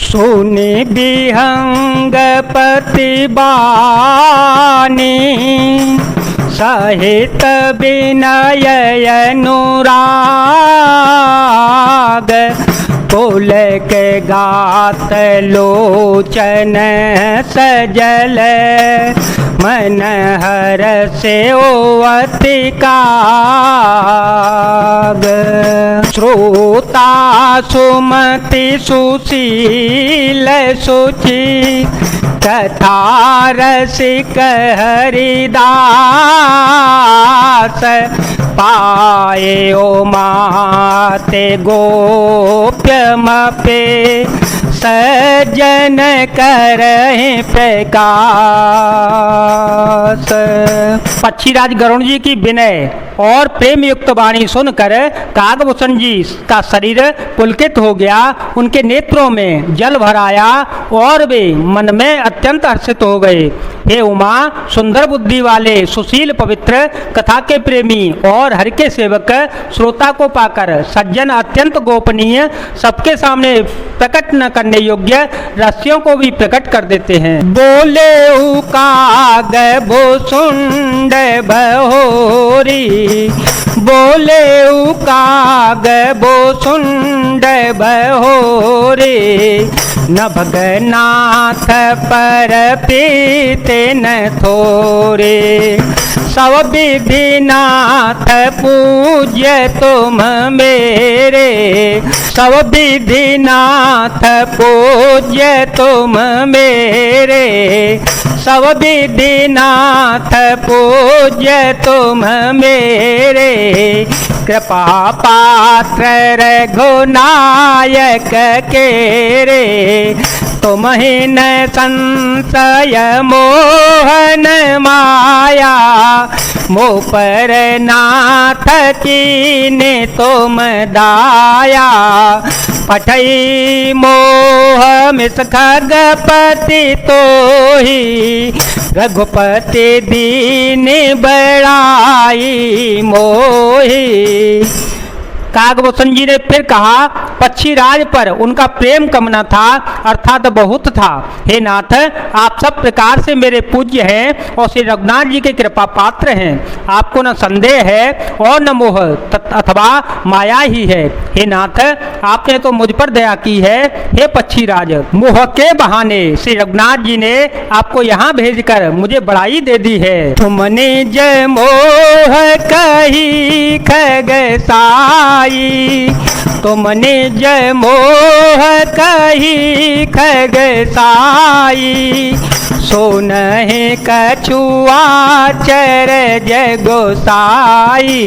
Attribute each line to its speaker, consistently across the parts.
Speaker 1: सुनि विहंग प्रतिबानी सहित विनय अनुराग फूल के गात लोचन सजल मन हर से अति काग श्रोता सुमति सुशील सुचि कथा रसिक हरिदास पाए ओ माते गोप्यमपे सज्जन करहि प्रकाश। पक्षीराज गरुण जी की विनय और प्रेम युक्त वाणी सुनकर कागभूषण जी का शरीर पुलकित हो गया, उनके नेत्रों में जल भर आया और वे मन में अत्यंत हर्षित हो गए। हे उमा, सुंदर बुद्धि वाले सुशील पवित्र कथा के प्रेमी और हरि के सेवक श्रोता को पाकर सज्जन अत्यंत गोपनीय सबके सामने प्रकट न करने योग्य रहस्यों को भी प्रकट कर देते हैं। बोले काग भूषुंड बहोरी, बोले काग भूषुंड बहोरी, नभगनाथ पर पीते न थोरे, सब विधिनाथ पूज्य तुम मेरे, सब विधिनाथ पूज्य तुम मेरे, सब विधिनाथ पूज्य तुम मेरे, कृपा पात्र रघुनायक के रे, तुम ही न संशय मोहन माया, मोह पर नाथ कीने तुम दाया, पठई मोह मिस खगपति तोहि, रघुपति दीन बड़ाई मोहि। कागभूषण जी ने फिर कहा, पक्षीराज पर उनका प्रेम कम न था, अर्थात बहुत था। हे नाथ, आप सब प्रकार से मेरे पूज्य हैं और श्री रघुनाथ जी के कृपा पात्र हैं। आपको न संदेह है और न मोह अथवा माया ही है। हे नाथ, आपने तो मुझ पर दया की है। हे पक्षीराज, मोह के बहाने श्री रघुनाथ जी ने आपको यहाँ भेजकर मुझे बड़ाई दे दी है। तुमने जय मोह कही खग साई, तुमने जय मोह कही खग साई, सोनहि कछुआ चर जय गोसाई,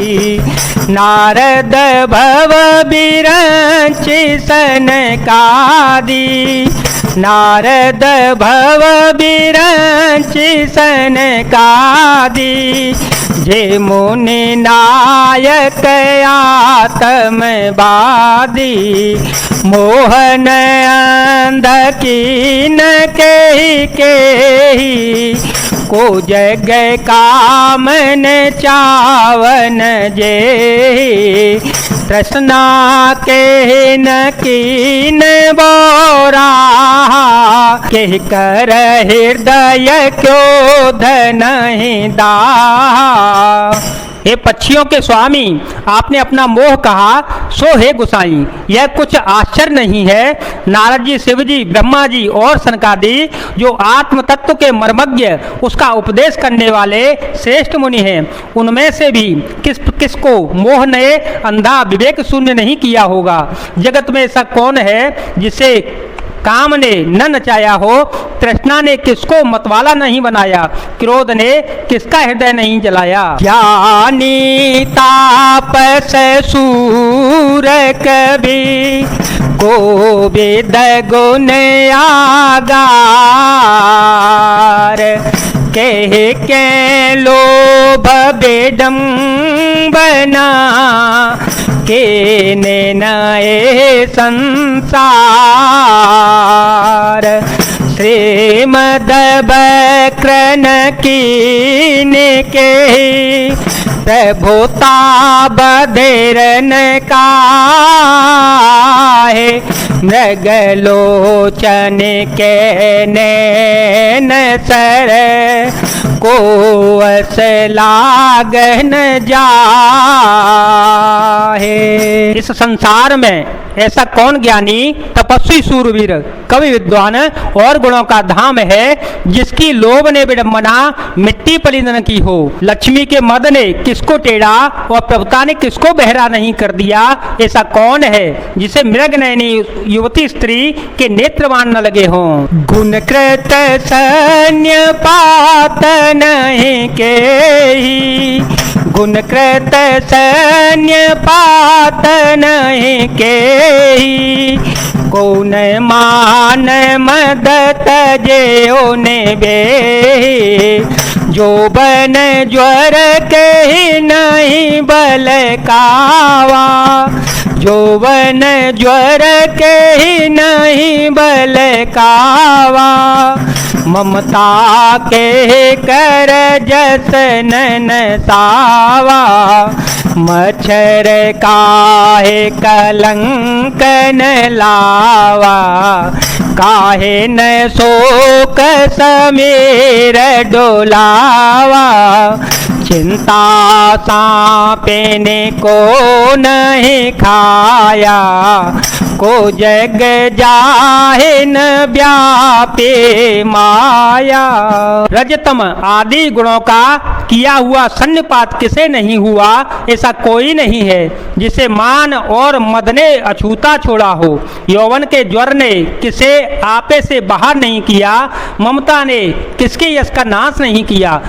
Speaker 1: नारद भव बिरंच सनकादि, नारद भव बिरंच सनकादि, जे मुनि नायक आत्मवादी, मोहन अंध कीन केहि केहि, को जग कामन चावन जेहि, तृष्णा के न कीन बोरा, केहि कर हृदय क्रोध नहीं दाहा। हे पक्षियों के स्वामी, आपने अपना मोह कहा, सो हे गुसाई, यह कुछ आश्चर्य नहीं है। नारद जी, शिव जी, ब्रह्मा जी और सनकादि जो आत्म तत्व के मर्मज्ञ, उसका उपदेश करने वाले श्रेष्ठ मुनि हैं, उनमें से भी किसको मोह ने अंधा विवेक शून्य नहीं किया होगा। जगत में ऐसा कौन है जिसे काम ने न नचाया हो, तृष्णा ने किसको मतवाला नहीं बनाया, क्रोध ने किसका हृदय नहीं जलाया। ज्ञानी तापस सूर कवि, गोविद गुण आगार, कह के लोभ बेडम्बना, के नए संसार, श्रीमद बक्रन कीन के, प्रभुता बधेरन काहे, मृगलोचन के नैन सर को अस लागन जाहे। इस संसार में ऐसा कौन ज्ञानी तपस्वी सूरवीर कवि विद्वान और गुणों का धाम है जिसकी लोभ ने विडंबना मिट्टी पलित न की हो। लक्ष्मी के मद ने किसको टेढ़ा और प्रभुता ने किसको बहरा नहीं कर दिया। ऐसा कौन है जिसे मृग नयनी युवती स्त्री के नेत्रवान न लगे हों। गुण कृत सैन्य पात नहीं के गुण कृत सैन्य पात नहीं के कौन मान मद तजे ने बे जो बन ज्वर के ही नहीं बल कावा जो बन ज्वर के ही नहीं बल कावा ममता के कर जसन सावा मच्छर काहे कलंक न लावा काहे न शोक समीर डोलावा चिंता सांपे ने को नहीं खाया को जग जाहे न व्यापे माया। रजतम आदि गुणों का किया हुआ सन्निपात किसे नहीं हुआ। ऐसा कोई नहीं है जिसे मान और मद ने अछूता छोड़ा हो। यौवन के ज्वर ने किसे आपे से बाहर नहीं किया। ममता ने किसके यश का नाश नहीं किया।